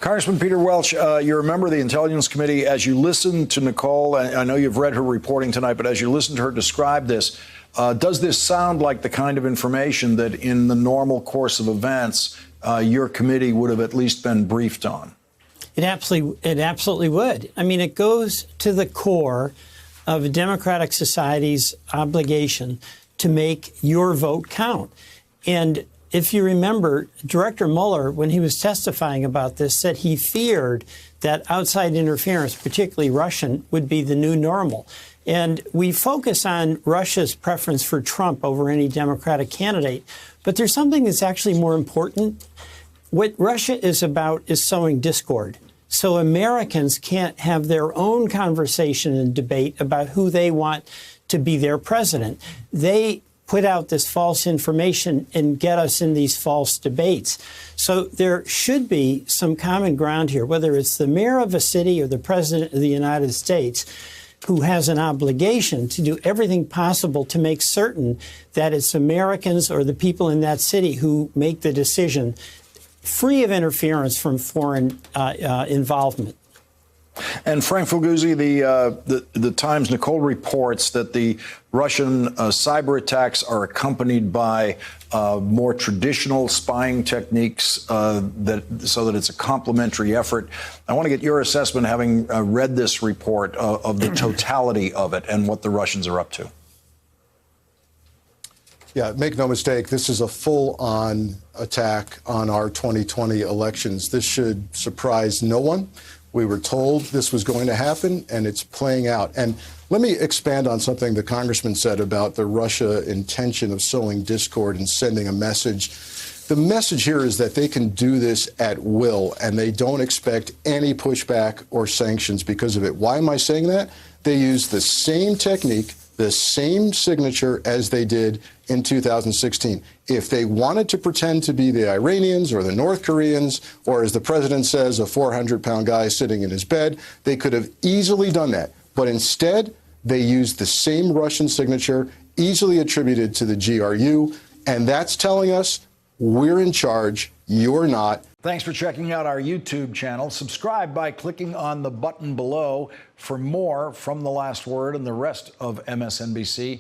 Congressman Peter Welch, you're a member of the Intelligence Committee. As you listen to Nicolle, I know you've read her reporting tonight, but as you listen to her describe this, does this sound like the kind of information that in the normal course of events, your committee would have at least been briefed on? It absolutely would. I mean, it goes to the core of a democratic society's obligation to make your vote count. And if you remember, Director Mueller, when he was testifying about this, said he feared that outside interference, particularly Russian, would be the new normal. And we focus on Russia's preference for Trump over any Democratic candidate. But there's something that's actually more important. What Russia is about is sowing discord. So Americans can't have their own conversation and debate about who they want to be their president. They put out this false information and get us in these false debates. So there should be some common ground here, whether it's the mayor of a city or the president of the United States, who has an obligation to do everything possible to make certain that it's Americans or the people in that city who make the decision, free of interference from foreign involvement. And Frank Fulguzzi, the Times, Nicolle reports that the Russian cyber attacks are accompanied by more traditional spying techniques, so that it's a complementary effort. I want to get your assessment, having read this report, of the totality of it and what the Russians are up to. Yeah, make no mistake, this is a full-on attack on our 2020 elections. This should surprise no one. We were told this was going to happen, and it's playing out. And let me expand on something the congressman said about the Russia intention of sowing discord and sending a message. The message here is that they can do this at will, and they don't expect any pushback or sanctions because of it. Why am I saying that? They use the same technique, the same signature as they did in 2016. If they wanted to pretend to be the Iranians or the North Koreans, or as the president says, a 400-pound guy sitting in his bed, they could have easily done that. But instead, they used the same Russian signature, easily attributed to the GRU, and that's telling us we're in charge, you're not. Thanks for checking out our YouTube channel. Subscribe by clicking on the button below for more from The Last Word and the rest of MSNBC.